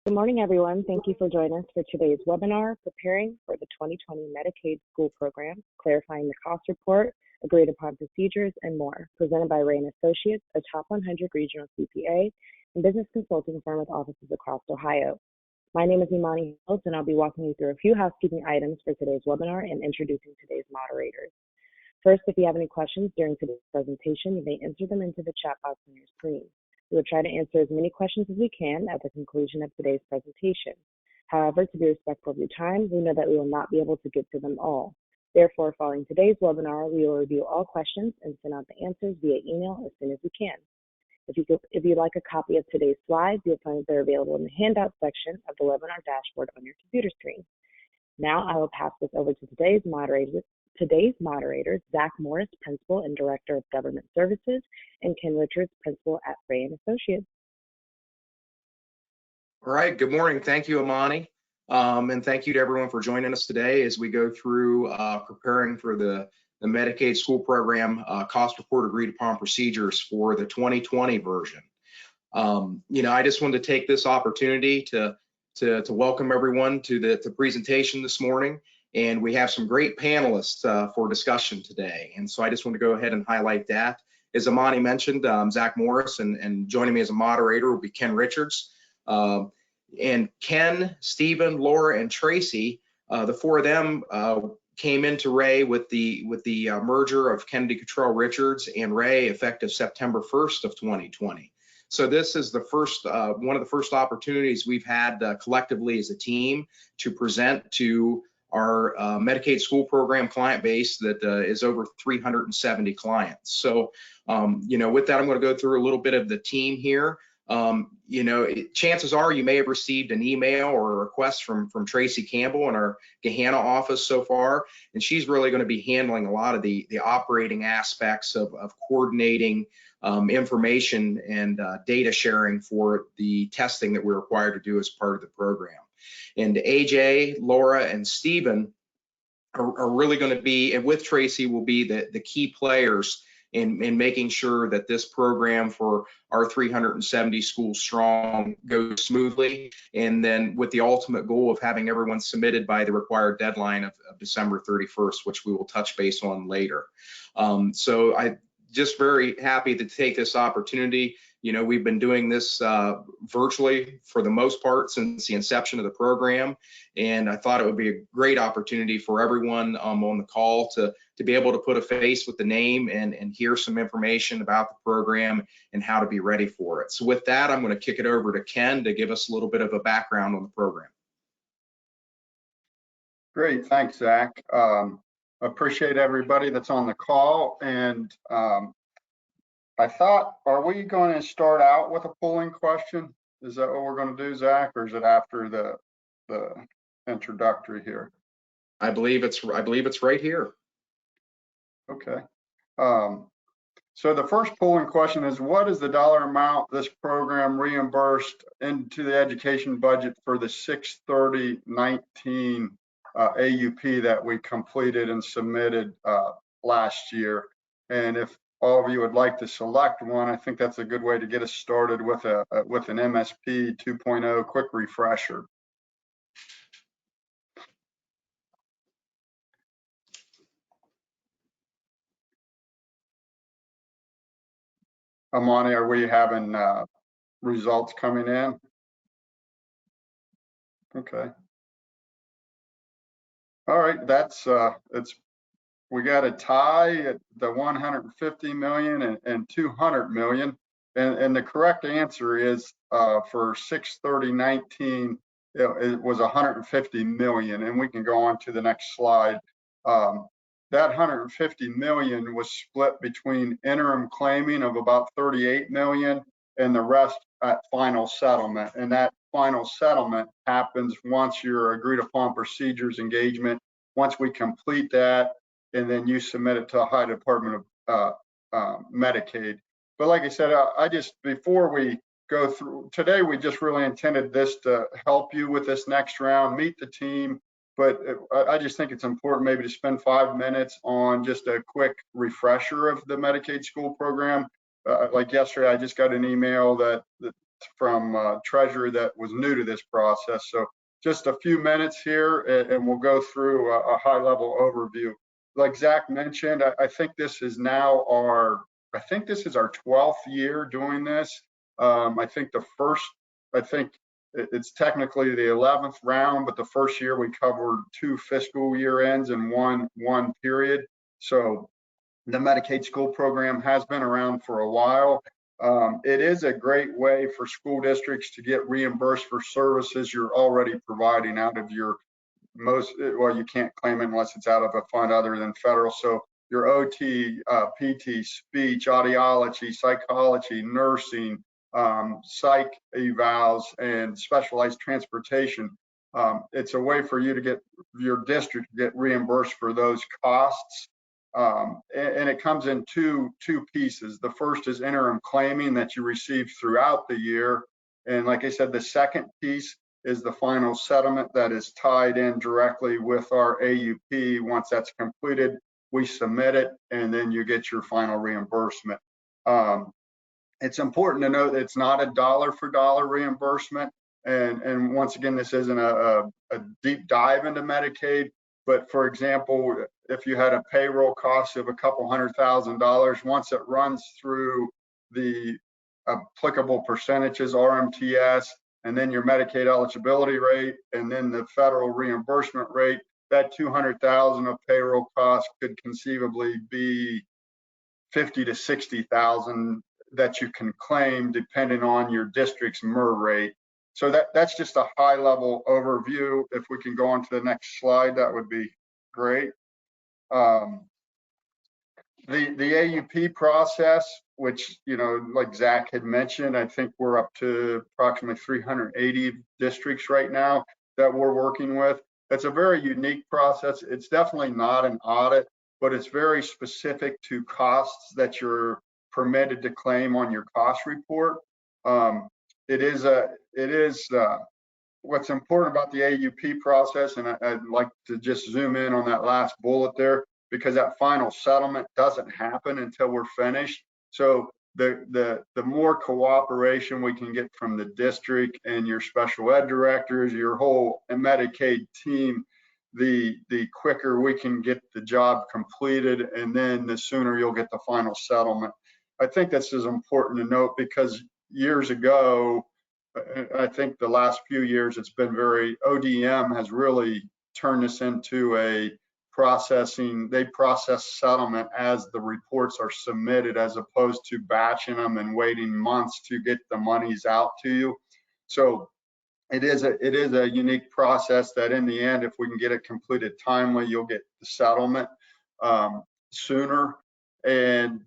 Good morning, everyone. Thank you for joining us for today's webinar, Preparing for the 2020 Medicaid School Program, Clarifying the Cost Report, Agreed Upon Procedures, and more, presented by Rea Associates, a top 100 regional CPA and business consulting firm with offices across Ohio. My name is Imani Hills, and I'll be walking you through a few housekeeping items for today's webinar and introducing today's moderators. First, if you have any questions during today's presentation, you may enter them into the chat box on your screen. We will try to answer as many questions as we can at the conclusion of today's presentation. However, to be respectful of your time, we know that we will not be able to get to them all. Therefore, following today's webinar, we will review all questions and send out the answers via email as soon as we can. If you'd like a copy of today's slides, you'll find they're available in the handout section of the webinar dashboard on your computer screen. Now I will pass this over to today's moderators, Zach Morris, Principal and Director of Government Services, and Ken Richards, Principal at Rea Associates. All right, good morning. Thank you, Imani. And thank you to everyone for joining us today as we go through preparing for the Medicaid School Program Cost Report Agreed Upon Procedures for the 2020 version. I just wanted to take this opportunity to welcome everyone to the presentation this morning. And we have some great panelists for discussion today. And so I just want to go ahead and highlight that. As Imani mentioned, Zach Morris, and joining me as a moderator will be Ken Richards. And Ken, Stephen, Laura, and Tracy, the four of them came into Rea with the merger of Kennedy Cottrell Richards and Rea effective September 1st of 2020. So this is the first one of the first opportunities we've had collectively as a team to present to our Medicaid school program client base that is over 370 clients. So, with that, I'm going to go through a little bit of the team here. Chances are you may have received an email or a request from Tracy Campbell in our Gahanna office so far, and she's really going to be handling a lot of the operating aspects of coordinating information and data sharing for the testing that we're required to do as part of the program. And AJ, Laura, and Stephen are really going to be, and with Tracy will be the key players in making sure that this program for our 370 schools strong goes smoothly, and then with the ultimate goal of having everyone submitted by the required deadline of December 31st, which we will touch base on later. So I just very happy to take this opportunity. We've been doing this virtually for the most part since the inception of the program, and I thought it would be a great opportunity for everyone on the call to be able to put a face with the name and hear some information about the program and how to be ready for it. So with that, I'm going to kick it over to Ken to give us a little bit of a background on the program. Great, thanks, Zach. Appreciate everybody that's on the call, and I thought, are we going to start out with a polling question? Is that what we're going to do, Zach, or is it after the introductory here? I believe it's right here. Okay. So the first polling question is, what is the dollar amount this program reimbursed into the education budget for the 6/30/19 AUP that we completed and submitted last year? And if all of you would like to select one, I think that's a good way to get us started with an MSP 2.0 quick refresher. Imani, are we having results coming in? Okay. All right, that's we got a tie at the 150 million and 200 million, and the correct answer is for 6/30/19 it was 150 million, and we can go on to the next slide. That 150 million was split between interim claiming of about 38 million and the rest at final settlement. And that final settlement happens once your agreed upon procedures engagement, once we complete that, and then you submit it to the Ohio Department of Medicaid. But like I said, before we go through, today we just really intended this to help you with this next round, meet the team, but I just think it's important maybe to spend 5 minutes on just a quick refresher of the Medicaid school program. Like yesterday, I just got an email that from Treasury that was new to this process. So just a few minutes here, and we'll go through a high-level overview. Like Zach mentioned, I think this is now our 12th year doing this. I think it's technically the 11th round, but the first year we covered 2 fiscal year ends and one period. So the Medicaid school program has been around for a while. It is a great way for school districts to get reimbursed for services you're already providing out of your you can't claim it unless it's out of a fund other than federal. So your OT, PT, speech, audiology, psychology, nursing, psych evals, and specialized transportation. It's a way for you to get your district to get reimbursed for those costs. And it comes in two pieces. The first is interim claiming that you receive throughout the year. And like I said, the second piece is the final settlement that is tied in directly with our AUP. Once that's completed, we submit it, and then you get your final reimbursement. It's important to note that it's not a dollar for dollar reimbursement. And once again, this isn't a deep dive into Medicaid, but for example, if you had a payroll cost of a couple $100,000, once it runs through the applicable percentages, RMTS, and then your Medicaid eligibility rate, and then the federal reimbursement rate, that $200,000 of payroll costs could conceivably be $50,000 to $60,000 that you can claim depending on your district's MER rate. So that's just a high level overview. If we can go on to the next slide, that would be great. The AUP process, which, like Zach had mentioned, I think we're up to approximately 380 districts right now that we're working with. It's a very unique process. It's definitely not an audit, but it's very specific to costs that you're permitted to claim on your cost report. What's important about the AUP process, and I'd like to just zoom in on that last bullet there, because that final settlement doesn't happen until we're finished. So the more cooperation we can get from the district and your special ed directors, your whole Medicaid team, the quicker we can get the job completed, and then the sooner you'll get the final settlement. I think this is important to note because years ago, I think the last few years it's been ODM has really turned this into a they process settlement as the reports are submitted, as opposed to batching them and waiting months to get the monies out to you. So it is a unique process that in the end, if we can get it completed timely, you'll get the settlement sooner. And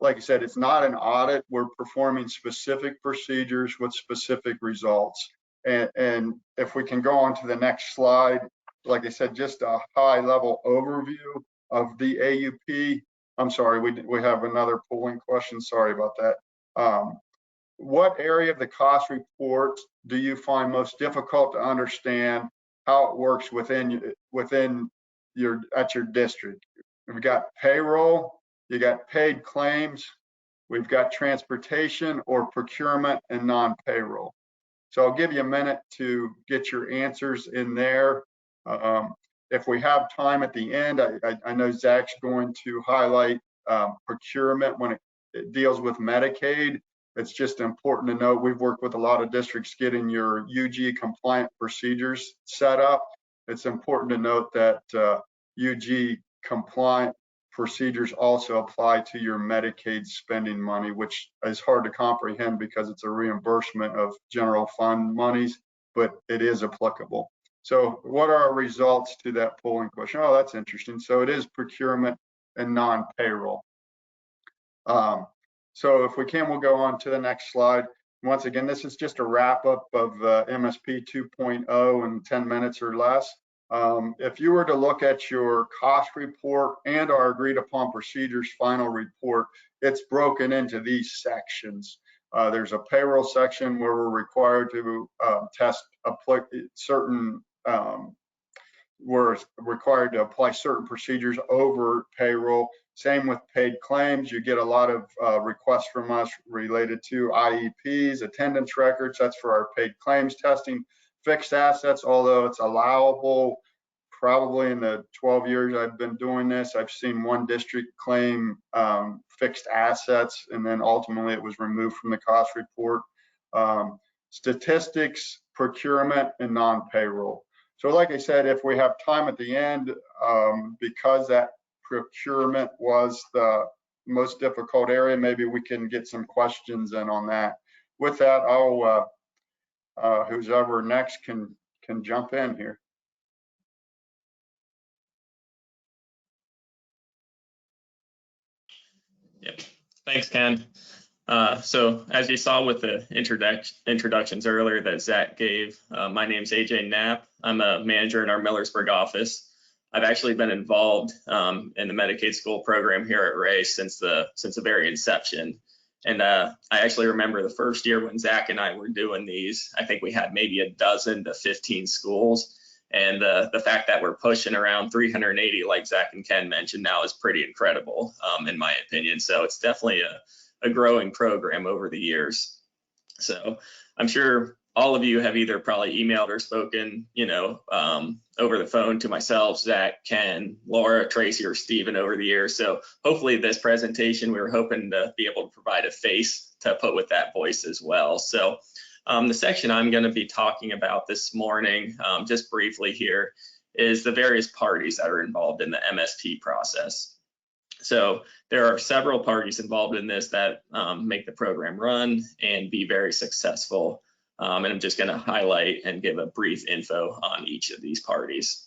like I said, it's not an audit. We're performing specific procedures with specific results. And if we can go on to the next slide, like I said, just a high level overview of the AUP. I'm sorry, we have another polling question. Sorry about that. What area of the cost report do you find most difficult to understand how it works at your district? We've got payroll, you got paid claims, we've got transportation or procurement and non-payroll. So I'll give you a minute to get your answers in there. If we have time at the end, I know Zach's going to highlight procurement when it deals with Medicaid. It's just important to note we've worked with a lot of districts getting your UG compliant procedures set up. It's important to note that UG compliant procedures also apply to your Medicaid spending money, which is hard to comprehend because it's a reimbursement of general fund monies, but it is applicable. So what are our results to that polling question? Oh, that's interesting. So it is procurement and non-payroll. So if we can, we'll go on to the next slide. Once again, this is just a wrap up of MSP 2.0 in 10 minutes or less. If you were to look at your cost report and our agreed upon procedures final report, it's broken into these sections. There's a payroll section where we're required to test we're required to apply certain procedures over payroll. Same with paid claims. You get a lot of requests from us related to IEPs, attendance records. That's for our paid claims testing. Fixed assets, although it's allowable, probably in the 12 years I've been doing this, I've seen one district claim fixed assets, and then ultimately it was removed from the cost report. Statistics, procurement, and non-payroll. So like I said, if we have time at the end, because that procurement was the most difficult area, maybe we can get some questions in on that. With that, I'll who's ever next can jump in here. Yep. Thanks, Ken. So as you saw with the introductions earlier that Zach gave, my name's AJ Knapp. I'm a manager in our Millersburg office. I've actually been involved in the Medicaid school program here at Rea since the very inception. And I actually remember the first year when Zach and I were doing these, I think we had maybe a dozen to 15 schools. And the fact that we're pushing around 380, like Zach and Ken mentioned now, is pretty incredible, in my opinion. So it's definitely a growing program over the years. So I'm sure all of you have either probably emailed or spoken, over the phone to myself, Zach, Ken, Laura, Tracy, or Steven over the years. So hopefully this presentation, we were hoping to be able to provide a face to put with that voice as well. So the section I'm going to be talking about this morning, just briefly here, is the various parties that are involved in the MSP process. So there are several parties involved in this that make the program run and be very successful. And I'm just going to highlight and give a brief info on each of these parties.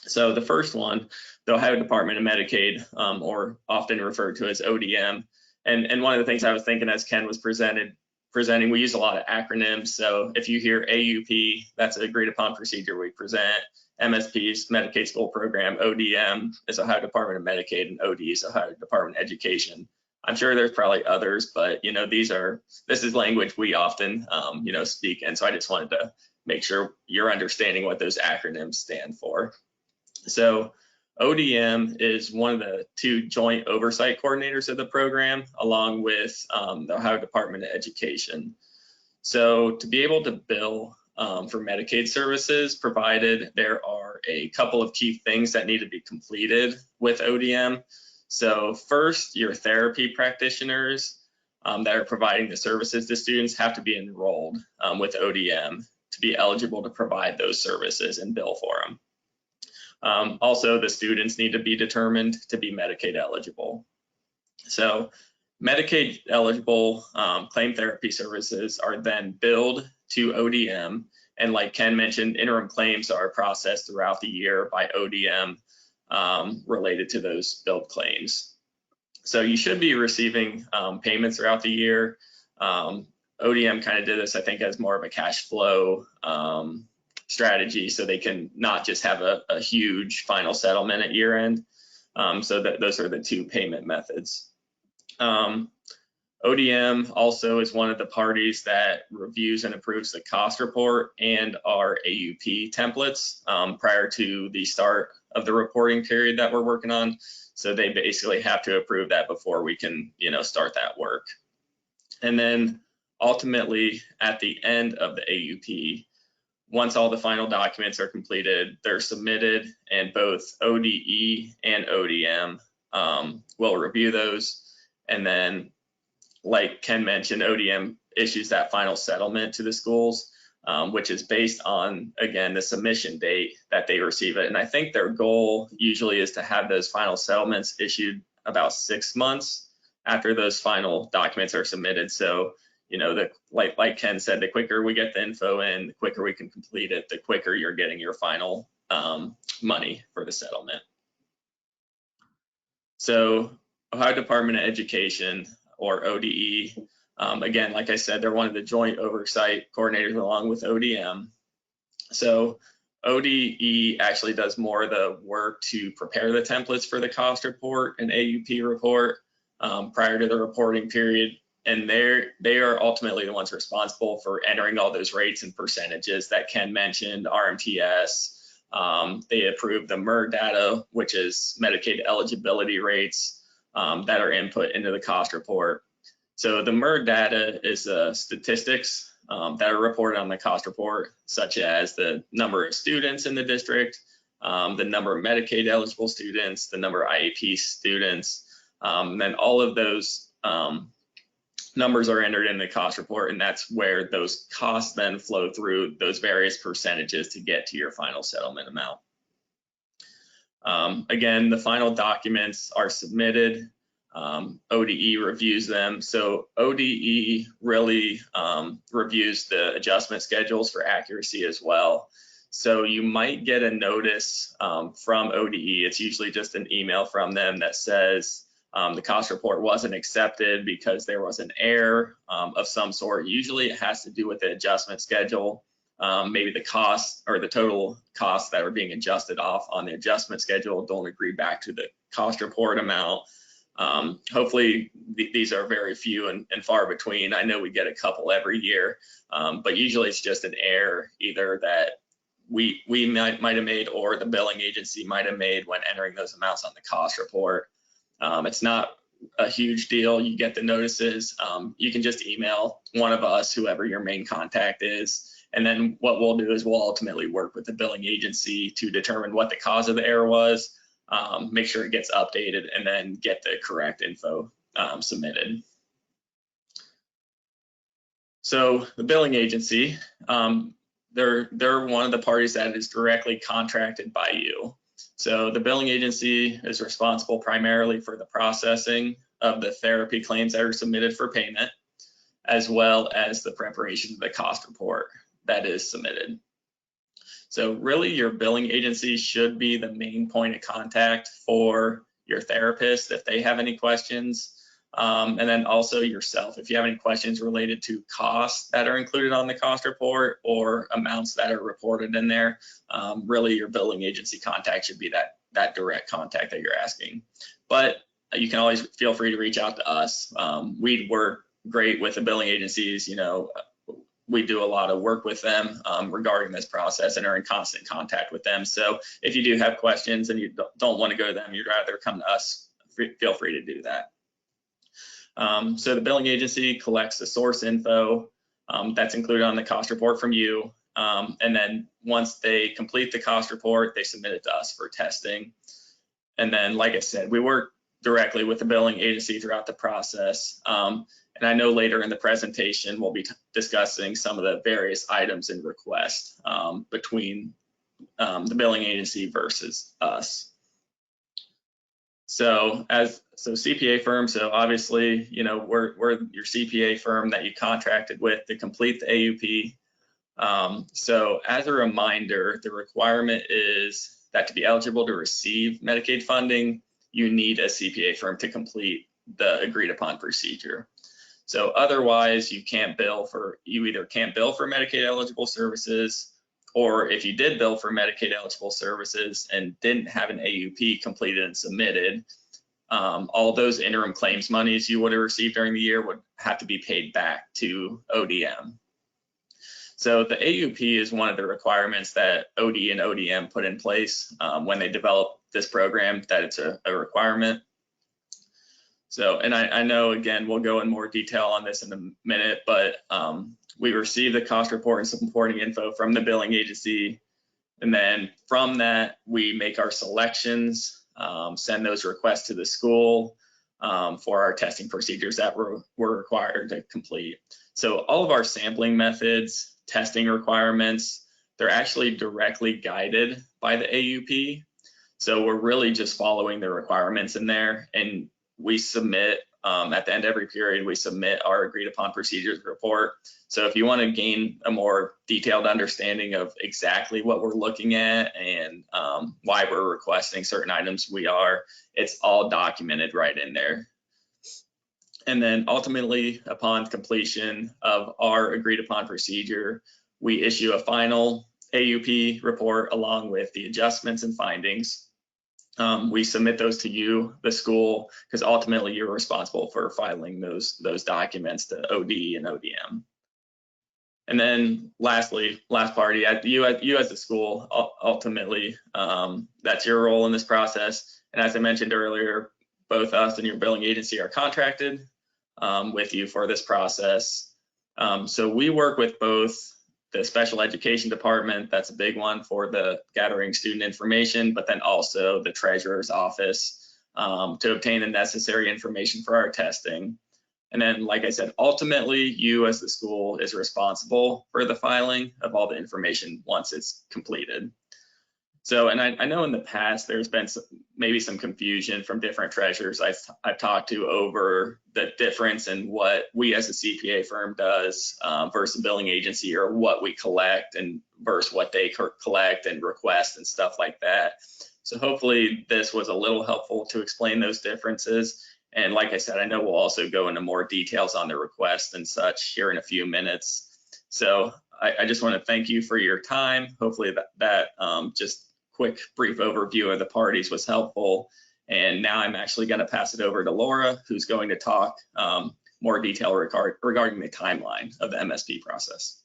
So the first one, the Ohio Department of Medicaid, or often referred to as ODM. And one of the things I was thinking as Ken was presenting, we use a lot of acronyms. So if you hear AUP, that's an agreed upon procedure we present. MSP's Medicaid School Program, ODM is Ohio Department of Medicaid, and OD is Ohio Department of Education. I'm sure there's probably others, but this is language we often speak, and so I just wanted to make sure you're understanding what those acronyms stand for. So ODM is one of the two joint oversight coordinators of the program, along with the Ohio Department of Education. So to be able to bill for Medicaid services provided, there are a couple of key things that need to be completed with ODM. So first, your therapy practitioners that are providing the services to students have to be enrolled with ODM to be eligible to provide those services and bill for them. Also, the students need to be determined to be Medicaid eligible. So Medicaid eligible claim therapy services are then billed to ODM. And like Ken mentioned, interim claims are processed throughout the year by ODM related to those billed claims. So you should be receiving payments throughout the year. ODM kind of did this, I think, as more of a cash flow strategy, so they can not just have a huge final settlement at year end. So those are the two payment methods. ODM also is one of the parties that reviews and approves the cost report and our AUP templates prior to the start of the reporting period that we're working on. So they basically have to approve that before we can, start that work. And then ultimately at the end of the AUP, once all the final documents are completed, they're submitted, and both ODE and ODM will review those. And then, like Ken mentioned, ODM issues that final settlement to the schools, which is based on, again, the submission date that they receive it. And I think their goal usually is to have those final settlements issued about 6 months after those final documents are submitted. So, like Ken said, the quicker we get the info in, the quicker we can complete it, the quicker you're getting your final money for the settlement. So Ohio Department of Education, or ODE, again, like I said, they're one of the joint oversight coordinators along with ODM. So ODE actually does more of the work to prepare the templates for the cost report and AUP report prior to the reporting period. And they are ultimately the ones responsible for entering all those rates and percentages that Ken mentioned, RMTS. They approve the MER data, which is Medicaid eligibility rates, that are input into the cost report. So the MERD data is statistics that are reported on the cost report, such as the number of students in the district, the number of Medicaid eligible students, the number of IEP students, then all of those numbers are entered in the cost report, and that's where those costs then flow through those various percentages to get to your final settlement amount. Again, the final documents are submitted. ODE reviews them. So ODE really reviews the adjustment schedules for accuracy as well. So you might get a notice from ODE. It's usually just an email from them that says the cost report wasn't accepted because there was an error of some sort. Usually it has to do with the adjustment schedule. Maybe the cost or the total costs that are being adjusted off on the adjustment schedule don't agree back to the cost report amount. Hopefully these are very few and far between. I know we get a couple every year, but usually it's just an error either that we might have made or the billing agency might have made when entering those amounts on the cost report. It's not a huge deal. You get the notices. You can just email one of us, whoever your main contact is. And then what we'll do is we'll ultimately work with the billing agency to determine what the cause of the error was, make sure it gets updated, and then get the correct info submitted. So the billing agency, they're one of the parties that is directly contracted by you. So the billing agency is responsible primarily for the processing of the therapy claims that are submitted for payment, as well as the preparation of the cost report that is submitted. So really your billing agency should be the main point of contact for your therapist if they have any questions. And then also yourself, if you have any questions related to costs that are included on the cost report or amounts that are reported in there, really your billing agency contact should be that direct contact that you're asking. But you can always feel free to reach out to us. We work great with the billing agencies. You know, we do a lot of work with them regarding this process and are in constant contact with them. So if you do have questions and you don't want to go to them, you'd rather come to us, feel free to do that. So the billing agency collects the source info that's included on the cost report from you. And then once they complete the cost report, they submit it to us for testing. And then, like I said, we work directly with the billing agency throughout the process. And I know later in the presentation, we'll be discussing some of the various items in request between the billing agency versus us. So CPA firm, so obviously, you know, we're your CPA firm that you contracted with to complete the AUP. So as a reminder, the requirement is that to be eligible to receive Medicaid funding, you need a CPA firm to complete the agreed upon procedure. So otherwise you either can't bill for Medicaid eligible services, or if you did bill for Medicaid eligible services and didn't have an AUP completed and submitted, all those interim claims monies you would have received during the year would have to be paid back to ODM. So the AUP is one of the requirements that OD and ODM put in place when they developed this program, that it's a requirement. So, and I know, again, we'll go in more detail on this in a minute, but we receive the cost report and supporting info from the billing agency. And then from that, we make our selections, send those requests to the school for our testing procedures that we're required to complete. So all of our sampling methods, testing requirements, they're actually directly guided by the AUP. So we're really just following the requirements in there, and we submit at the end of every period, we submit our agreed upon procedures report. So if you want to gain a more detailed understanding of exactly what we're looking at and why we're requesting certain items, it's all documented right in there. And then ultimately, upon completion of our agreed upon procedure, we issue a final AUP report along with the adjustments and findings. We submit those to you, the school, because ultimately you're responsible for filing those documents to OD and ODM. And then lastly, last party, you as the school, ultimately, that's your role in this process. And as I mentioned earlier, both us and your billing agency are contracted with you for this process. So we work with both the special education department, that's a big one for the gathering student information, but then also the treasurer's office to obtain the necessary information for our testing. And then, like I said, ultimately, you as the school is responsible for the filing of all the information once it's completed. So, and I know in the past there's been maybe some confusion from different treasurers I've talked to over the difference in what we as a CPA firm does versus a billing agency, or what we collect and versus what they collect and request and stuff like that. So hopefully this was a little helpful to explain those differences. And like I said, I know we'll also go into more details on the request and such here in a few minutes. So I just want to thank you for your time. Hopefully that just quick brief overview of the parties was helpful. And now I'm actually going to pass it over to Laura, who's going to talk more detail regarding the timeline of the MSP process.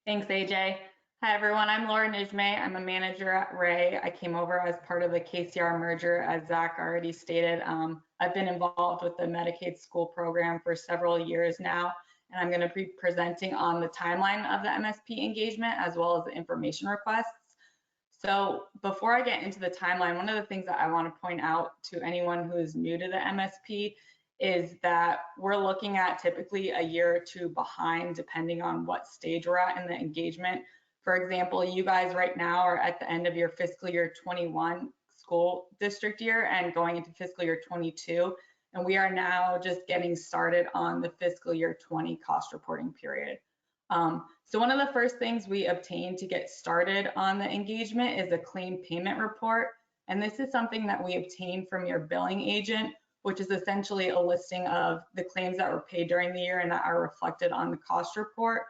Thanks, AJ. Hi, everyone. I'm Laura Nijme. I'm a manager at Rea. I came over as part of the KCR merger, as Zach already stated. I've been involved with the Medicaid school program for several years now, and I'm going to be presenting on the timeline of the MSP engagement as well as the information requests. So before I get into the timeline, one of the things that I want to point out to anyone who is new to the MSP is that we're looking at typically a year or two behind, depending on what stage we're at in the engagement. For example, you guys right now are at the end of your fiscal year 21 school district year and going into fiscal year 22. And we are now just getting started on the fiscal year 20 cost reporting period. So one of the first things we obtain to get started on the engagement is a claim payment report. And this is something that we obtain from your billing agent, which is essentially a listing of the claims that were paid during the year and that are reflected on the cost report.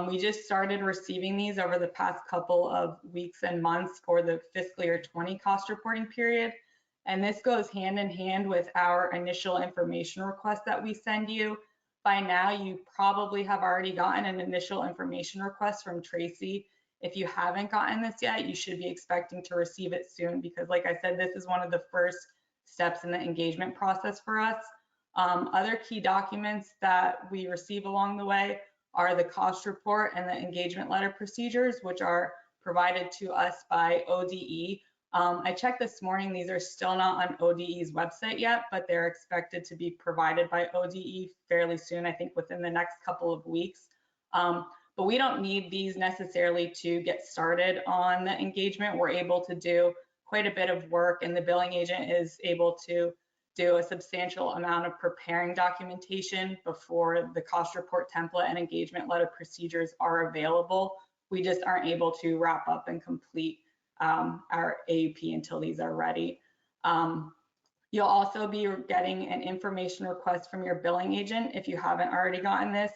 We just started receiving these over the past couple of weeks and months for the fiscal year 20 cost reporting period. And this goes hand in hand with our initial information request that we send you. By now, you probably have already gotten an initial information request from Tracy. If you haven't gotten this yet, you should be expecting to receive it soon, because like I said, this is one of the first steps in the engagement process for us. Other key documents that we receive along the way are the cost report and the engagement letter procedures, which are provided to us by ODE. I checked this morning, these are still not on ODE's website yet, but they're expected to be provided by ODE fairly soon, I think within the next couple of weeks. But we don't need these necessarily to get started on the engagement. We're able to do quite a bit of work, and the billing agent is able to do a substantial amount of preparing documentation before the cost report template and engagement letter procedures are available. We just aren't able to wrap up and complete our AUP until these are ready. You'll also be getting an information request from your billing agent if you haven't already gotten this.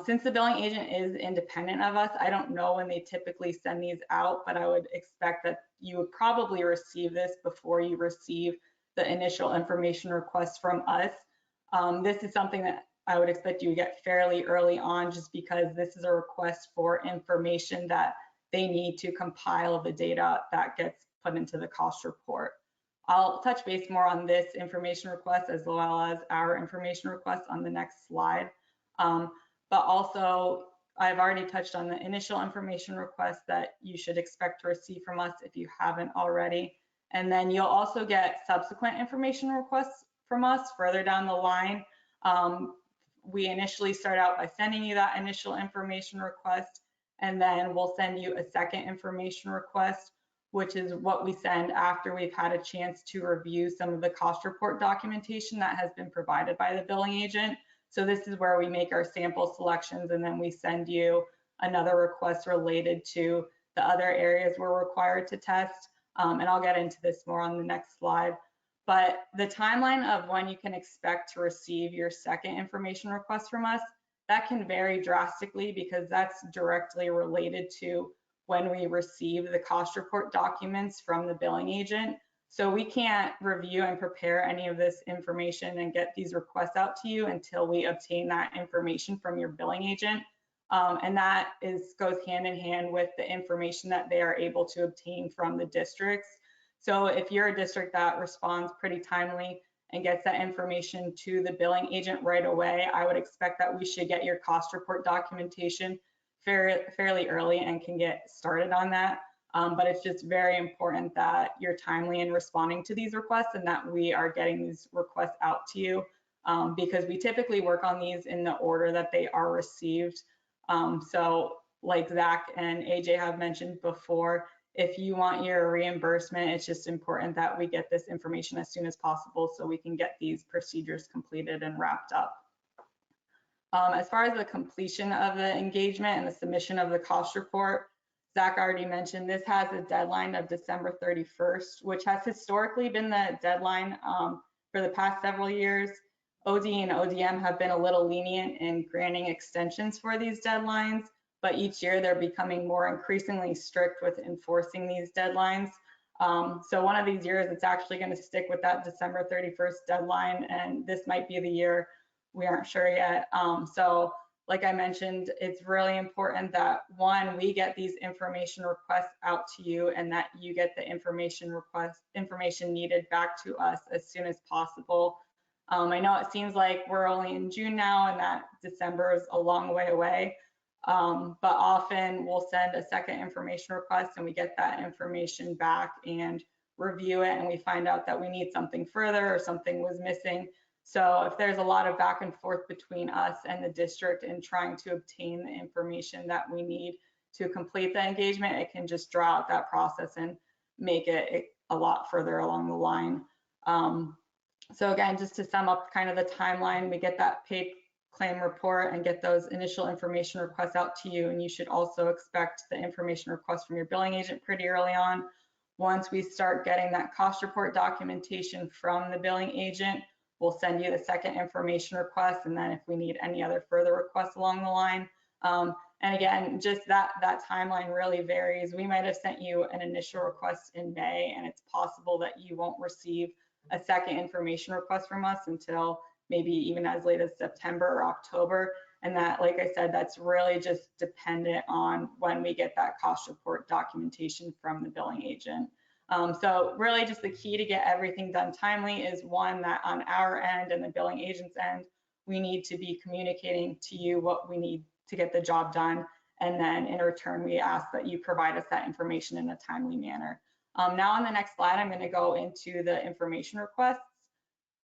Since the billing agent is independent of us, I don't know when they typically send these out, but I would expect that you would probably receive this before you receive the initial information request from us. This is something that I would expect you to get fairly early on, just because this is a request for information that they need to compile the data that gets put into the cost report. I'll touch base more on this information request as well as our information request on the next slide. But also, I've already touched on the initial information request that you should expect to receive from us if you haven't already. And then you'll also get subsequent information requests from us further down the line. We initially start out by sending you that initial information request, and then we'll send you a second information request, which is what we send after we've had a chance to review some of the cost report documentation that has been provided by the billing agent. So this is where we make our sample selections, and then we send you another request related to the other areas we're required to test. And I'll get into this more on the next slide. But the timeline of when you can expect to receive your second information request from us, that can vary drastically, because that's directly related to when we receive the cost report documents from the billing agent. So we can't review and prepare any of this information and get these requests out to you until we obtain that information from your billing agent. And that goes hand in hand with the information that they are able to obtain from the districts. So if you're a district that responds pretty timely and gets that information to the billing agent right away, I would expect that we should get your cost report documentation fairly early and can get started on that. But it's just very important that you're timely in responding to these requests and that we are getting these requests out to you, because we typically work on these in the order that they are received. So like Zach and AJ have mentioned before, if you want your reimbursement, it's just important that we get this information as soon as possible so we can get these procedures completed and wrapped up. As far as the completion of the engagement and the submission of the cost report, Zach already mentioned this has a deadline of December 31st, which has historically been the deadline for the past several years. OD and ODM have been a little lenient in granting extensions for these deadlines, but each year they're becoming more increasingly strict with enforcing these deadlines. So one of these years, it's actually going to stick with that December 31st deadline, and this might be the year. We aren't sure yet. So like I mentioned, it's really important that, one, we get these information requests out to you and that you get the information needed back to us as soon as possible. I know it seems like we're only in June now and that December is a long way away, but often we'll send a second information request and we get that information back and review it, and we find out that we need something further or something was missing. So if there's a lot of back and forth between us and the district in trying to obtain the information that we need to complete the engagement, it can just draw out that process and make it a lot further along the line. So again, just to sum up kind of the timeline, we get that paid claim report and get those initial information requests out to you, and you should also expect the information request from your billing agent pretty early on. Once we start getting that cost report documentation from the billing agent, we'll send you the second information request, and then if we need any other further requests along the line. And again, just that timeline really varies. We might have sent you an initial request in May, and it's possible that you won't receive a second information request from us until maybe even as late as September or October. And that, like I said, that's really just dependent on when we get that cost report documentation from the billing agent. So really just the key to get everything done timely is, one, that on our end and the billing agent's end, we need to be communicating to you what we need to get the job done. And then in return, we ask that you provide us that information in a timely manner. Now on the next slide, I'm going to go into the information requests.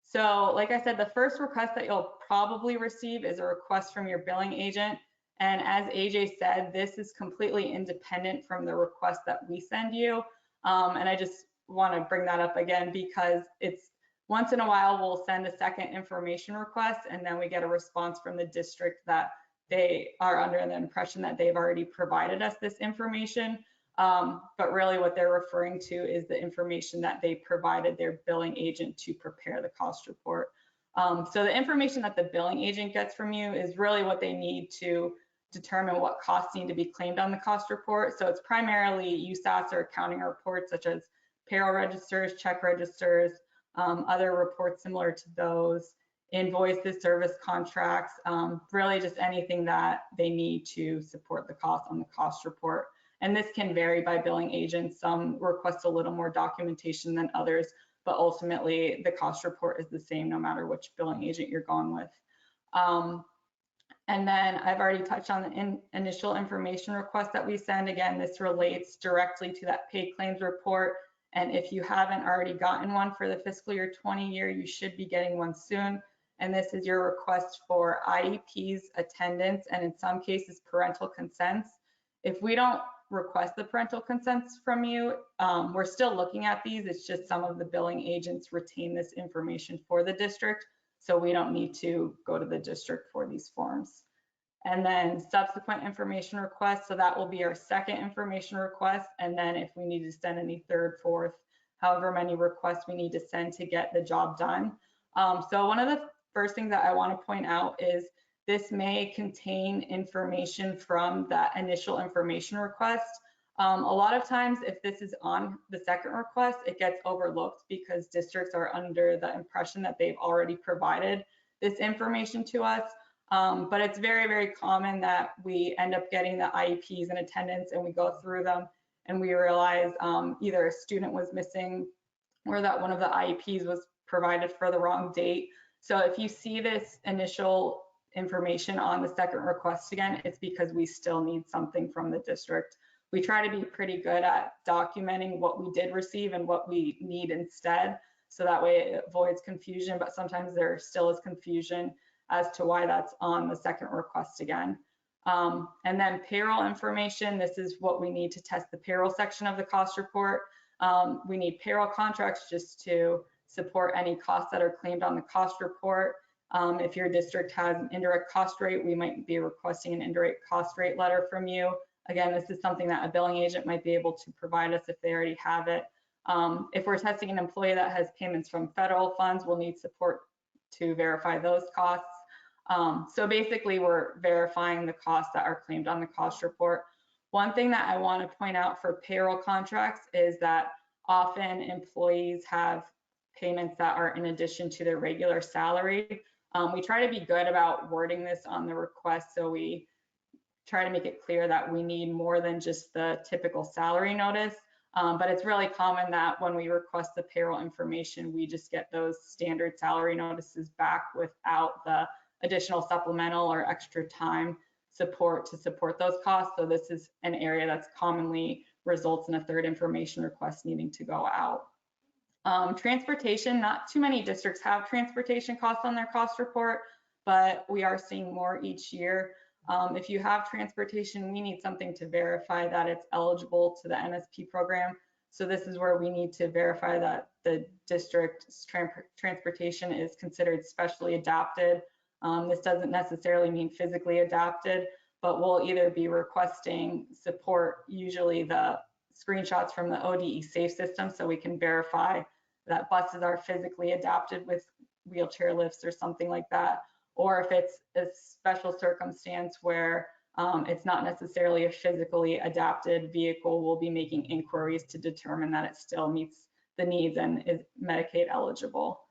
So like I said, the first request that you'll probably receive is a request from your billing agent. And as AJ said, this is completely independent from the request that we send you. And I just want to bring that up again because it's once in a while we'll send a second information request and then we get a response from the district that they are under the impression that they've already provided us this information. But really what they're referring to is the information that they provided their billing agent to prepare the cost report. So the information that the billing agent gets from you is really what they need to determine what costs need to be claimed on the cost report. So it's primarily USAS or accounting reports such as payroll registers, check registers, other reports similar to those, invoices, service contracts, really just anything that they need to support the cost on the cost report. And this can vary by billing agents. Some request a little more documentation than others, but ultimately the cost report is the same no matter which billing agent you're going with. And then I've already touched on the initial information request that we send. Again, this relates directly to that paid claims report. And if you haven't already gotten one for the fiscal year 20 year, you should be getting one soon. And this is your request for IEPs, attendance, and in some cases, parental consents. If we don't request the parental consents from you, we're still looking at these. It's just some of the billing agents retain this information for the district. So we don't need to go to the district for these forms. And then subsequent information requests. So that will be our second information request. And then if we need to send any third, fourth, however many requests we need to send to get the job done. So one of the first things that I want to point out is this may contain information from that initial information request. A lot of times, if this is on the second request, it gets overlooked because districts are under the impression that they've already provided this information to us. But it's very, very common that we end up getting the IEPs and attendance and we go through them and we realized either a student was missing or that one of the IEPs was provided for the wrong date. So if you see this initial information on the second request again, it's because we still need something from the district. We try to be pretty good at documenting what we did receive and what we need instead, so that way it avoids confusion, but sometimes there still is confusion as to why that's on the second request again. And then payroll information, this is what we need to test the payroll section of the cost report. We need payroll contracts just to support any costs that are claimed on the cost report. If your district has an indirect cost rate, we might be requesting an indirect cost rate letter from you. Again, this is something that a billing agent might be able to provide us if they already have it. If we're testing an employee that has payments from federal funds, we'll need support to verify those costs. So basically, we're verifying the costs that are claimed on the cost report. One thing that I want to point out for payroll contracts is that often employees have payments that are in addition to their regular salary. We try to be good about wording this on the request, so we try to make it clear that we need more than just the typical salary notice. But it's really common that when we request the payroll information, we just get those standard salary notices back without the additional supplemental or extra time support to support those costs. So this is an area that's commonly results in a third information request needing to go out. Transportation, not too many districts have transportation costs on their cost report, but we are seeing more each year. If you have transportation, we need something to verify that it's eligible to the MSP program. So this is where we need to verify that the district's transportation is considered specially adapted. This doesn't necessarily mean physically adapted, but we'll either be requesting support, usually the screenshots from the ODE Safe system, so we can verify that buses are physically adapted with wheelchair lifts or something like that. Or if it's a special circumstance where it's not necessarily a physically adapted vehicle, we'll be making inquiries to determine that it still meets the needs and is Medicaid eligible.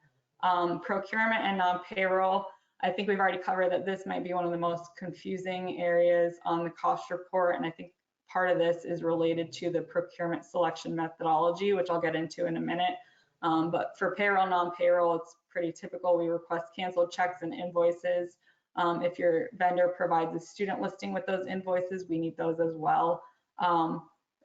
Procurement and non-payroll, I think we've already covered that this might be one of the most confusing areas on the cost report, and I think part of this is related to the procurement selection methodology, which I'll get into in a minute. But for payroll, non-payroll, it's pretty typical. We request canceled checks and invoices. If your vendor provides a student listing with those invoices, we need those as well.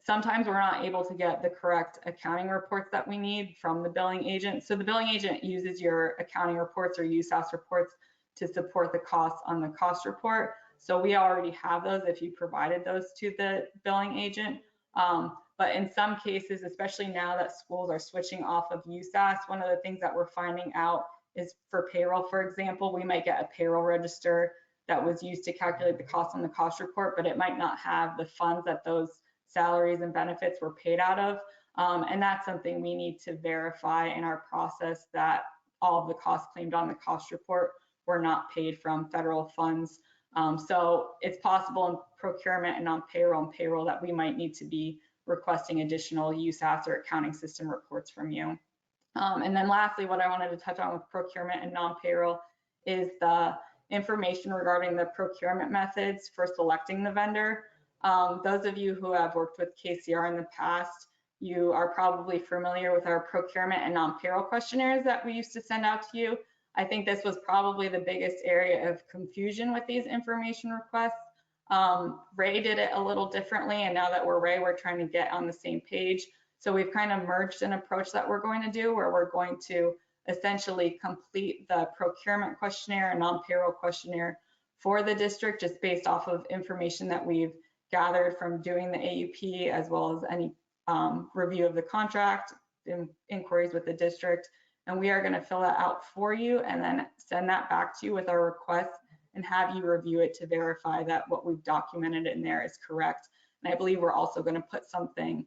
Sometimes we're not able to get the correct accounting reports that we need from the billing agent. So the billing agent uses your accounting reports or USAS reports to support the costs on the cost report. So we already have those if you provided those to the billing agent. But in some cases, especially now that schools are switching off of USAS, one of the things that we're finding out is for payroll, for example, we might get a payroll register that was used to calculate the cost on the cost report, but it might not have the funds that those salaries and benefits were paid out of. And that's something we need to verify in our process, that all of the costs claimed on the cost report were not paid from federal funds. So it's possible in procurement and non-payroll and payroll that we might need to be requesting additional USAS or accounting system reports from you. And then lastly, what I wanted to touch on with procurement and non-payroll is the information regarding the procurement methods for selecting the vendor. Those of you who have worked with KCR in the past, you are probably familiar with our procurement and non-payroll questionnaires that we used to send out to you. I think this was probably the biggest area of confusion with these information requests. Rea did it a little differently, and now that we're Rea, we're trying to get on the same page. So we've kind of merged an approach that we're going to do, where we're going to essentially complete the procurement questionnaire and non-payroll questionnaire for the district, just based off of information that we've gathered from doing the AUP, as well as any review of the contract, inquiries with the district. And we are going to fill that out for you and then send that back to you with our request and have you review it to verify that what we've documented in there is correct. And I believe we're also going to put something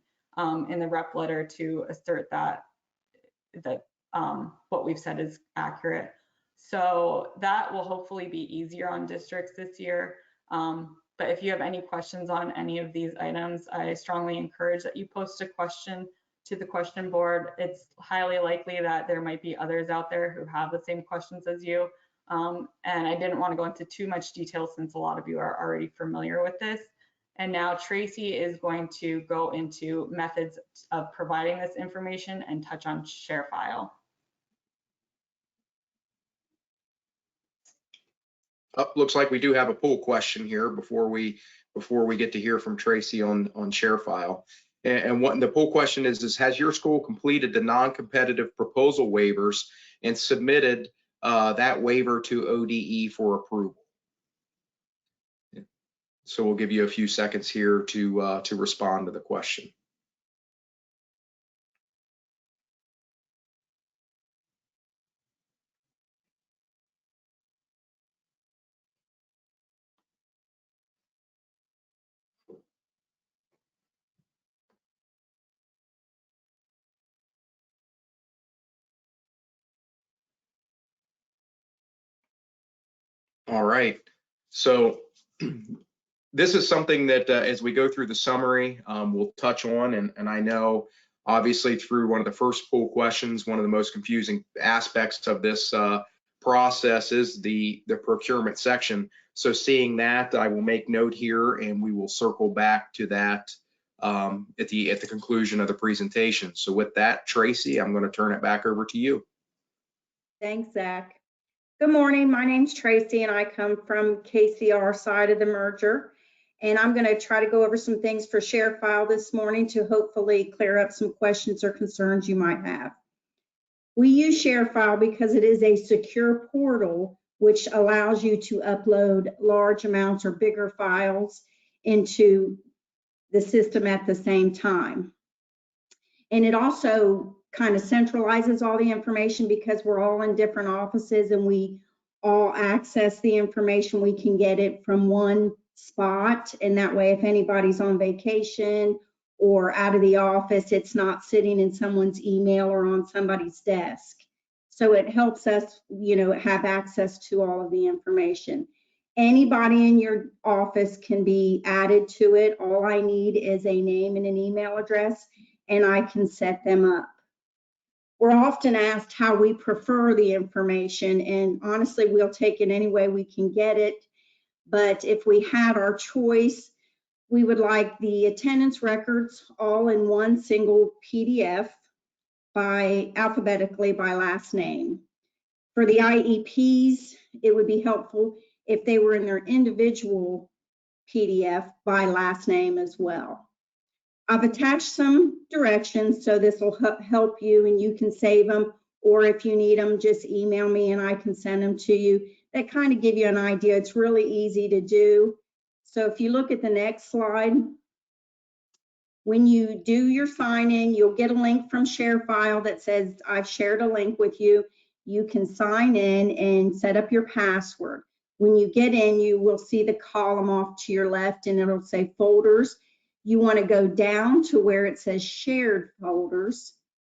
in the rep letter to assert that what we've said is accurate. So that will hopefully be easier on districts this year. But if you have any questions on any of these items, I strongly encourage that you post a question to the question board. It's highly likely that there might be others out there who have the same questions as you. And I didn't want to go into too much detail since a lot of you are already familiar with this. And now Tracy is going to go into methods of providing this information and touch on Sharefile. Looks like we do have a poll question here before we get to hear from Tracy on Sharefile. And what the poll question is has your school completed the non-competitive proposal waivers and submitted that waiver to ODE for approval? So we'll give you a few seconds here to respond to the question. All right, so this is something that as we go through the summary, we'll touch on, and I know obviously through one of the first poll questions, one of the most confusing aspects of this process is the procurement section. So seeing that, I will make note here and we will circle back to that at the conclusion of the presentation. So with that, Tracy, I'm going to turn it back over to you. Thanks, Zach. Good morning, my name's Tracy and I come from KCR side of the merger. And I'm going to try to go over some things for Sharefile this morning to hopefully clear up some questions or concerns you might have. We use Sharefile because it is a secure portal which allows you to upload large amounts or bigger files into the system at the same time. And it also kind of centralizes all the information because we're all in different offices and we all access the information. We can get it from one spot, and that way if anybody's on vacation or out of the office, it's not sitting in someone's email or on somebody's desk. So it helps us, have access to all of the information. Anybody in your office can be added to it. All I need is a name and an email address, and I can set them up. We're often asked how we prefer the information, and honestly, we'll take it any way we can get it. But if we had our choice, we would like the attendance records all in one single PDF alphabetically by last name. For the IEPs, it would be helpful if they were in their individual PDF by last name as well. I've attached some directions, so this will help you and you can save them, or if you need them, just email me and I can send them to you. That kind of give you an idea. It's really easy to do. So if you look at the next slide, when you do your sign in, you'll get a link from Sharefile that says, I've shared a link with you. You can sign in and set up your password. When you get in, you will see the column off to your left and it'll say folders. You want to go down to where it says shared folders.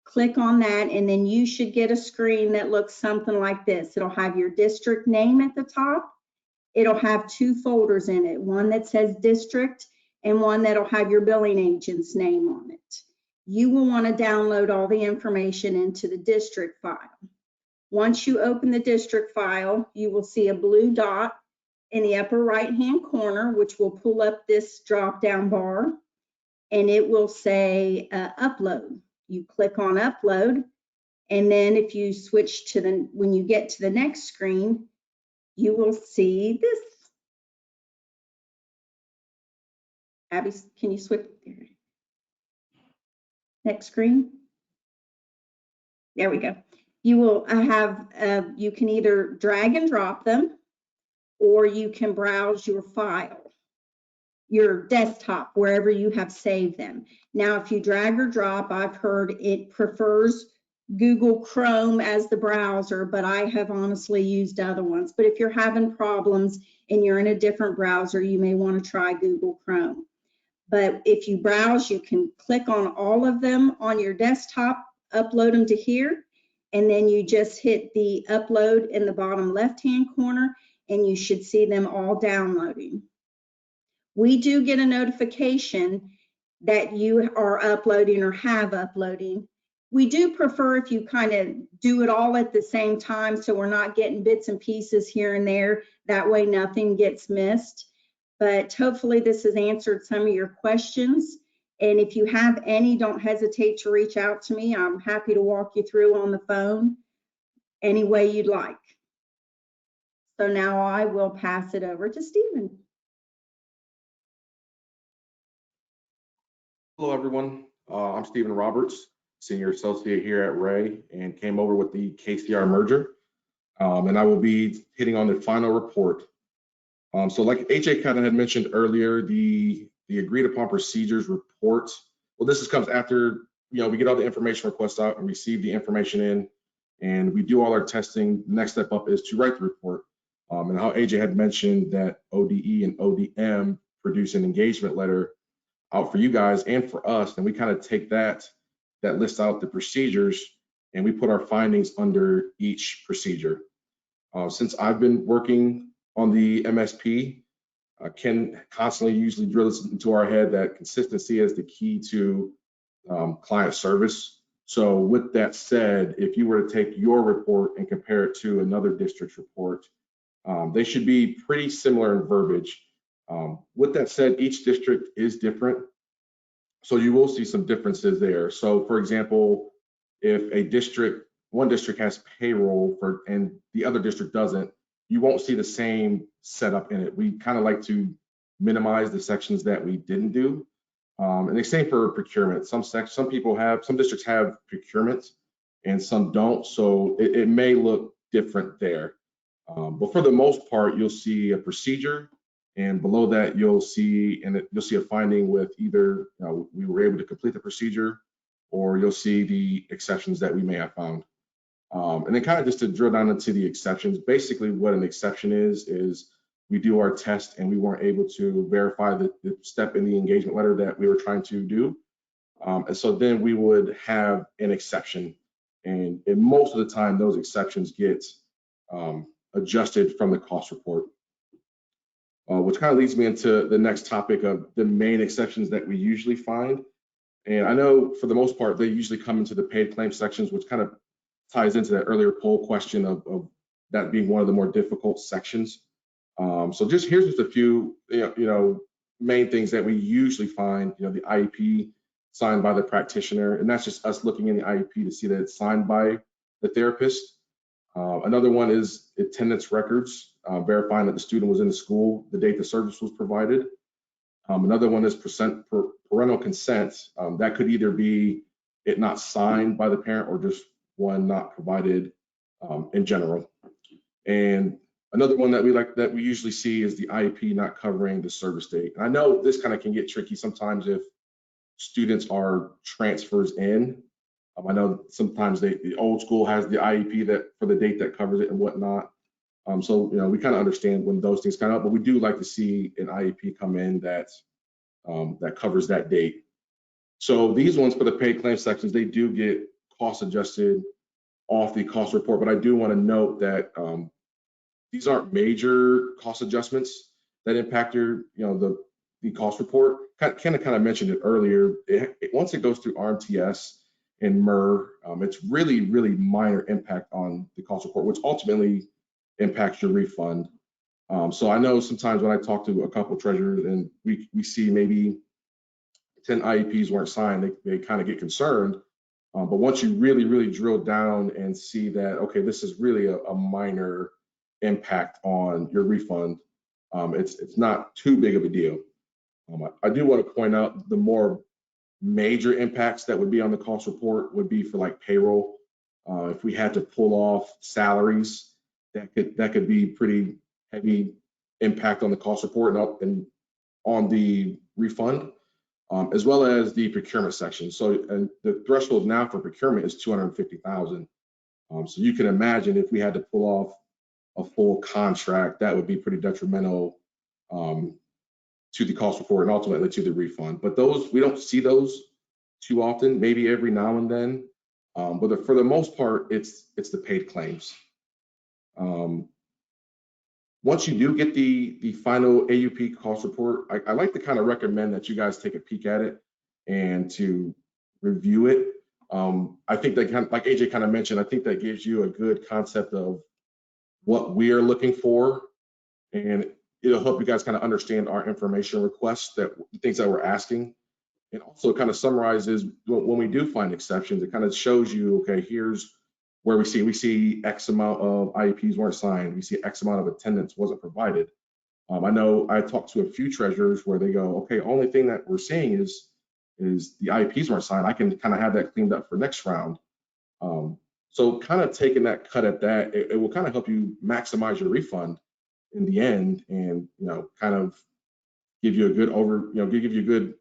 Click on that and then you should get a screen that looks something like this. It'll have your district name at the top. It'll have two folders in it, one that says district and one that'll have your billing agent's name on it. You will want to download all the information into the district file. Once you open the district file, you will see a blue dot in the upper right-hand corner, which will pull up this drop-down bar, and it will say upload. You click on upload, and then if you switch to when you get to the next screen, you will see this. Abby, can you switch? Next screen. There we go. You will have, you can either drag and drop them, or you can browse your file, your desktop, wherever you have saved them. Now, if you drag or drop, I've heard it prefers Google Chrome as the browser, but I have honestly used other ones. But if you're having problems and you're in a different browser, you may want to try Google Chrome. But if you browse, you can click on all of them on your desktop, upload them to here, and then you just hit the upload in the bottom left-hand corner, and you should see them all downloading. We do get a notification that you are uploading or have uploading. We do prefer if you kind of do it all at the same time, so we're not getting bits and pieces here and there. That way nothing gets missed. but hopefully this has answered some of your questions. And if you have any, don't hesitate to reach out to me. I'm happy to walk you through on the phone any way you'd like. So now I will pass it over to Stephen. Hello, everyone. I'm Stephen Roberts, Senior Associate here at Rea, and came over with the KCR merger. And I will be hitting on the final report. So like AJ kind of had mentioned earlier, the agreed upon procedures report, well, this comes after, we get all the information requests out and receive the information in, and we do all our testing. The next step up is to write the report. And how AJ had mentioned that ODE and ODM produce an engagement letter out for you guys and for us, and we kind of take that lists out the procedures, and we put our findings under each procedure. Since I've been working on the MSP, Ken constantly usually drills into our head that consistency is the key to client service. So with that said, if you were to take your report and compare it to another district's report, they should be pretty similar in verbiage. With that said, each district is different, so you will see some differences there. So for example, if one district has payroll and the other district doesn't, you won't see the same setup in it. We kind of like to minimize the sections that we didn't do. And the same for procurement. Some districts have procurement and some don't, so it may look different there. But for the most part, you'll see a procedure, and below that you'll see a finding with either we were able to complete the procedure, or you'll see the exceptions that we may have found. And then kind of just to drill down into the exceptions, basically what an exception is we do our test and we weren't able to verify the step in the engagement letter that we were trying to do. And so then we would have an exception. And most of the time, those exceptions get adjusted from the cost report. Which kind of leads me into the next topic of the main exceptions that we usually find. And I know for the most part, they usually come into the paid claim sections, which kind of ties into that earlier poll question of that being one of the more difficult sections. So here's just a few main things that we usually find. The IEP signed by the practitioner, and that's just us looking in the IEP to see that it's signed by the therapist. Another one is attendance records, verifying that the student was in the school the date the service was provided. Another one is parental consent. That could either be it not signed by the parent or just one not provided in general. And another one that we usually see is the IEP not covering the service date. And I know this kind of can get tricky sometimes if students are transfers in. I know sometimes the old school has the IEP that for the date that covers it and whatnot. So we kind of understand when those things come up, but we do like to see an IEP come in that covers that date. So these ones for the paid claim sections, they do get cost adjusted off the cost report, but I do want to note that these aren't major cost adjustments that impact your the cost report. Kind of mentioned it earlier. Once it goes through RMTS and MER, it's really minor impact on the cost report, which ultimately impacts your refund. So I know sometimes when I talk to a couple treasurers and we see maybe 10 IEPs weren't signed, they kind of get concerned. But once you really drill down and see that, okay, this is really a minor impact on your refund, it's not too big of a deal. I do want to point out the more major impacts that would be on the cost report would be for like payroll. If we had to pull off salaries, that could be pretty heavy impact on the cost report and on the refund, as well as the procurement section. So, and the threshold now for procurement is $250,000. So you can imagine if we had to pull off a full contract, that would be pretty detrimental to the cost report and ultimately to the refund. But those, we don't see those too often, maybe every now and then. But for the most part, it's the paid claims. Once you do get the final AUP cost report, I like to kind of recommend that you guys take a peek at it and to review it. I think that like AJ kind of mentioned, I think that gives you a good concept of what we are looking for. And it'll help you guys kind of understand our information requests, that things that we're asking. And also kind of summarizes when we do find exceptions, it kind of shows you, okay, here's where we see X amount of IEPs weren't signed. We see X amount of attendance wasn't provided. I know I talked to a few treasurers where they go, okay, only thing that we're seeing is the IEPs weren't signed. I can kind of have that cleaned up for next round. So kind of taking that cut at that, it will kind of help you maximize your refund in the end, and kind of give you a good give you a good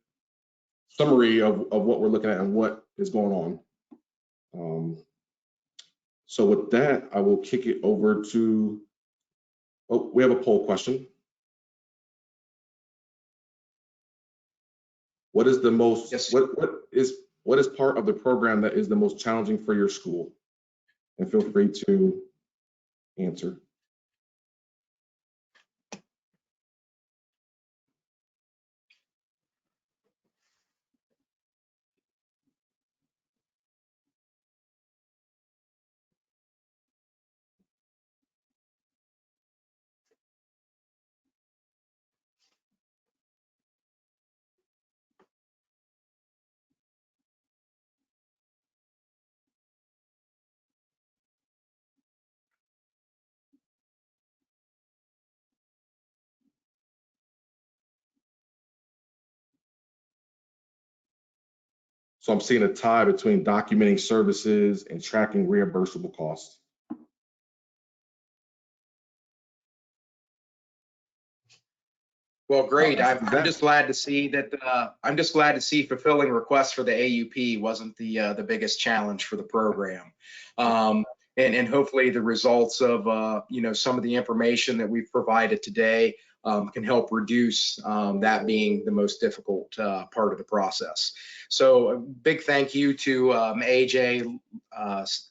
summary of what we're looking at and what is going on. So with that, I will kick it over to, we have a poll question. What is the most, Yes. what is part of the program that is the most challenging for your school? And feel free to answer. So I'm seeing a tie between documenting services and tracking reimbursable costs. Well, great. I'm just glad to see that. I'm just glad to see fulfilling requests for the AUP wasn't the biggest challenge for the program, and hopefully the results of some of the information that we've provided today can help reduce that being the most difficult part of the process. So a big thank you to AJ,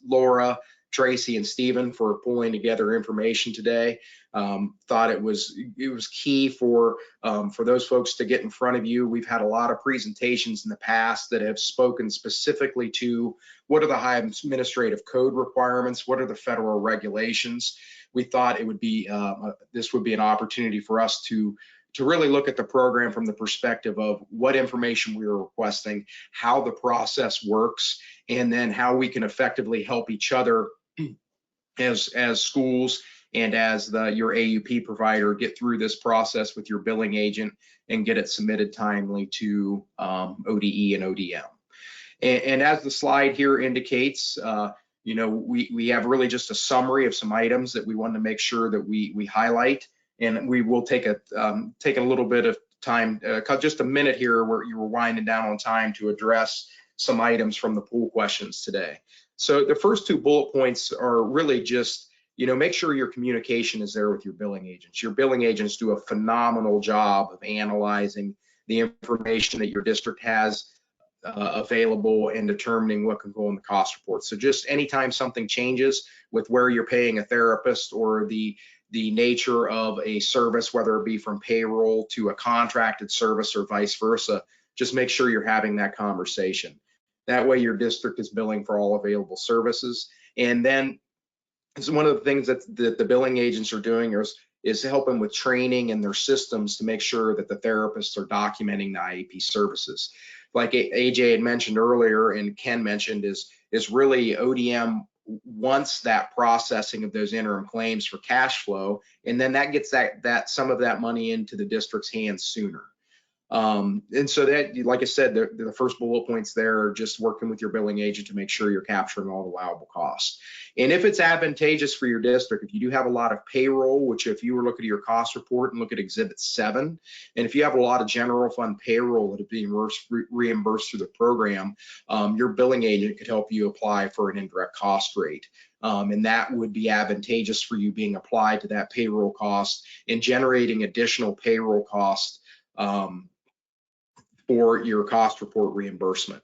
Laura, Tracy, and Stephen for pulling together information today. Thought it was key for those folks to get in front of you. We've had a lot of presentations in the past that have spoken specifically to what are the Ohio Administrative Code requirements, what are the federal regulations. We thought it would be this would be an opportunity for us to really look at the program from the perspective of what information we were requesting, how the process works, and then how we can effectively help each other as schools and as your AUP provider get through this process with your billing agent and get it submitted timely to ODE and ODM. And as the slide here indicates, we have really just a summary of some items that we want to make sure that we highlight, and we will take a little bit of time, just a minute here where you were winding down on time to address some items from the pool questions today. So the first two bullet points are really just, make sure your communication is there with your billing agents. Your billing agents do a phenomenal job of analyzing the information that your district has available and determining what can go in the cost report. So just anytime something changes with where you're paying a therapist or the nature of a service, whether it be from payroll to a contracted service or vice versa, just make sure you're having that conversation. That way your district is billing for all available services. And then so one of the things that the billing agents are doing is helping with training and their systems to make sure that the therapists are documenting the IEP services. Like AJ had mentioned earlier and Ken mentioned, is really ODM wants that processing of those interim claims for cash flow, and then that gets that some of that money into the district's hands sooner. And so that, like I said, the first bullet points there are just working with your billing agent to make sure you're capturing all the allowable costs. And if it's advantageous for your district, if you do have a lot of payroll, which if you were looking at your cost report and look at Exhibit 7, and if you have a lot of general fund payroll that is being reimbursed through the program, your billing agent could help you apply for an indirect cost rate. And that would be advantageous for you being applied to that payroll cost and generating additional payroll costs for your cost report reimbursement.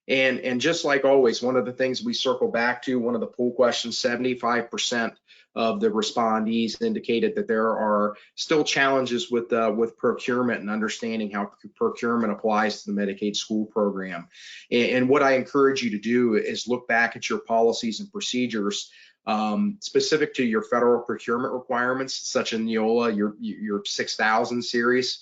And just like always, one of the things we circle back to, one of the poll questions, 75% of the respondees indicated that there are still challenges with procurement and understanding how procurement applies to the Medicaid school program. And what I encourage you to do is look back at your policies and procedures specific to your federal procurement requirements, such as Neola, your 6000 series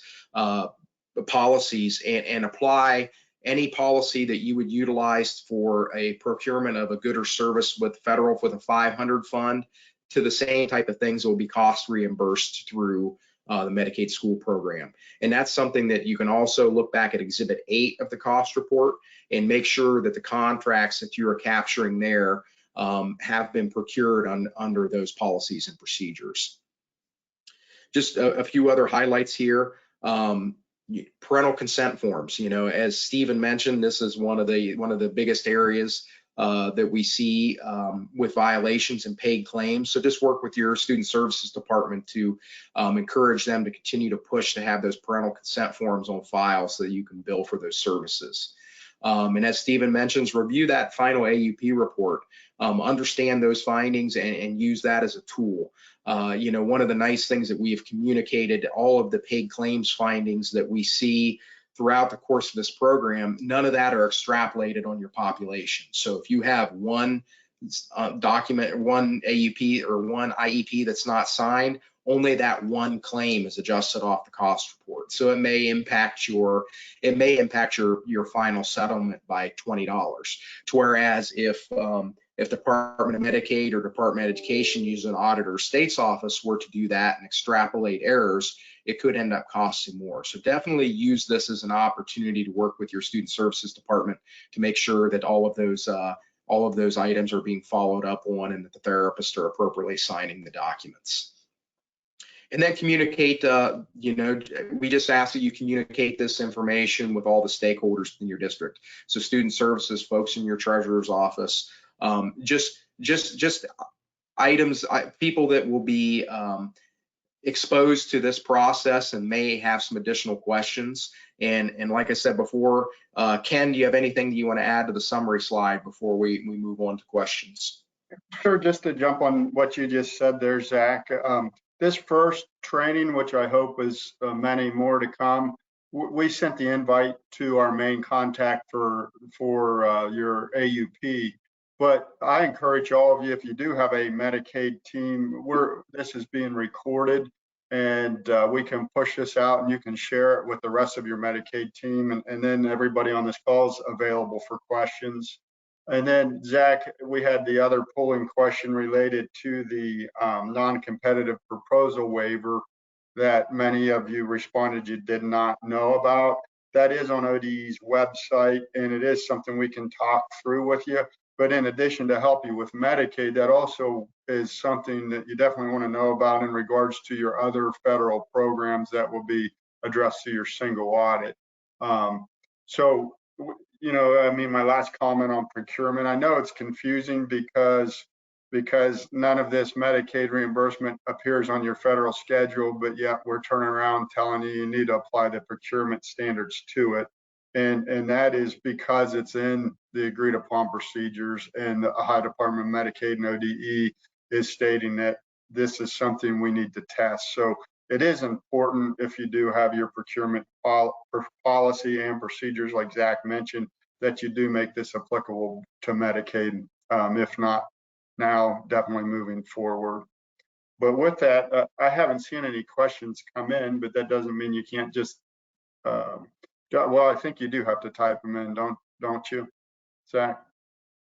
policies, and apply any policy that you would utilize for a procurement of a good or service with federal with a 500 fund to the same type of things that will be cost reimbursed through the Medicaid school program. And that's something that you can also look back at Exhibit 8 of the cost report and make sure that the contracts that you are capturing there have been procured under those policies and procedures. Just a few other highlights here. Parental consent forms. You know, as Stephen mentioned, this is one of the biggest areas that we see with violations and paid claims. So just work with your student services department to encourage them to continue to push to have those parental consent forms on file so that you can bill for those services. And as Stephen mentions, review that final AUP report, understand those findings and use that as a tool. You know, one of the nice things that we have communicated, all of the paid claims findings that we see throughout the course of this program, none of that are extrapolated on your population. So if you have one document, one AUP or one IEP that's not signed, only that one claim is adjusted off the cost report. So it may impact your final settlement by $20. To whereas if Department of Medicaid or Department of Education uses an auditor or state's office were to do that and extrapolate errors, it could end up costing more. So definitely use this as an opportunity to work with your student services department to make sure that all of those items are being followed up on and that the therapists are appropriately signing the documents. And then communicate, you know, we just ask that you communicate this information with all the stakeholders in your district. So student services, folks in your treasurer's office, just items, people that will be exposed to this process and may have some additional questions. And like I said before, Ken, do you have anything that you want to add to the summary slide before we move on to questions? Sure, just to jump on what you just said there, Zach. This first training, which I hope is many more to come, we sent the invite to our main contact for your AUP. But I encourage all of you, if you do have a Medicaid team, this is being recorded, and we can push this out and you can share it with the rest of your Medicaid team, and then everybody on this call is available for questions. And then Zach, we had the other polling question related to the non-competitive proposal waiver that many of you responded you did not know about. That is on ODE's website, and it is something we can talk through with you. But in addition to help you with Medicaid, that also is something that you definitely want to know about in regards to your other federal programs that will be addressed to your single audit. So, you know, I mean, my last comment on procurement, I know it's confusing because none of this Medicaid reimbursement appears on your federal schedule, but yet we're turning around telling you need to apply the procurement standards to it. And that is because it's in the agreed upon procedures, and the Ohio Department of Medicaid and ODE is stating that this is something we need to test. So it is important, if you do have your procurement policy and procedures like Zach mentioned, that you do make this applicable to Medicaid, if not now, definitely moving forward. But with that, I haven't seen any questions come in, but that doesn't mean you can't just well, I think you do have to type them in, don't you, Zach?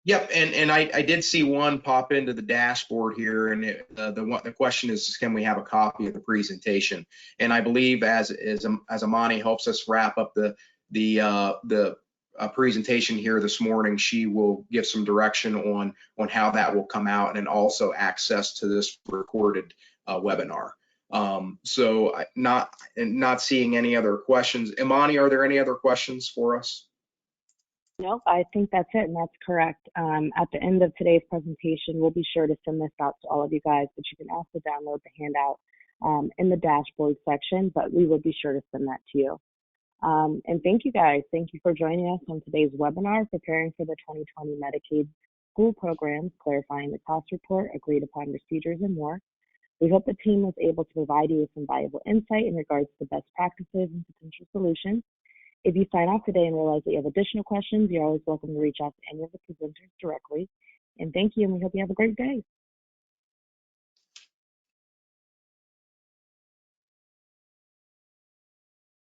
Yep, and I did see one pop into the dashboard here, and the question is, can we have a copy of the presentation? And I believe as Amani helps us wrap up the presentation here this morning, she will give some direction on how that will come out, and also access to this recorded webinar. So not seeing any other questions. Imani, are there any other questions for us? No, I think that's it, and that's correct. At the end of today's presentation, we'll be sure to send this out to all of you guys, but you can also download the handout in the dashboard section, but we will be sure to send that to you. And thank you guys. Thank you for joining us on today's webinar, preparing for the 2020 Medicaid school programs, clarifying the cost report, agreed upon procedures, and more. We hope the team was able to provide you with some valuable insight in regards to best practices and potential solutions. If you sign off today and realize that you have additional questions, you're always welcome to reach out to any of the presenters directly. And thank you, and we hope you have a great day.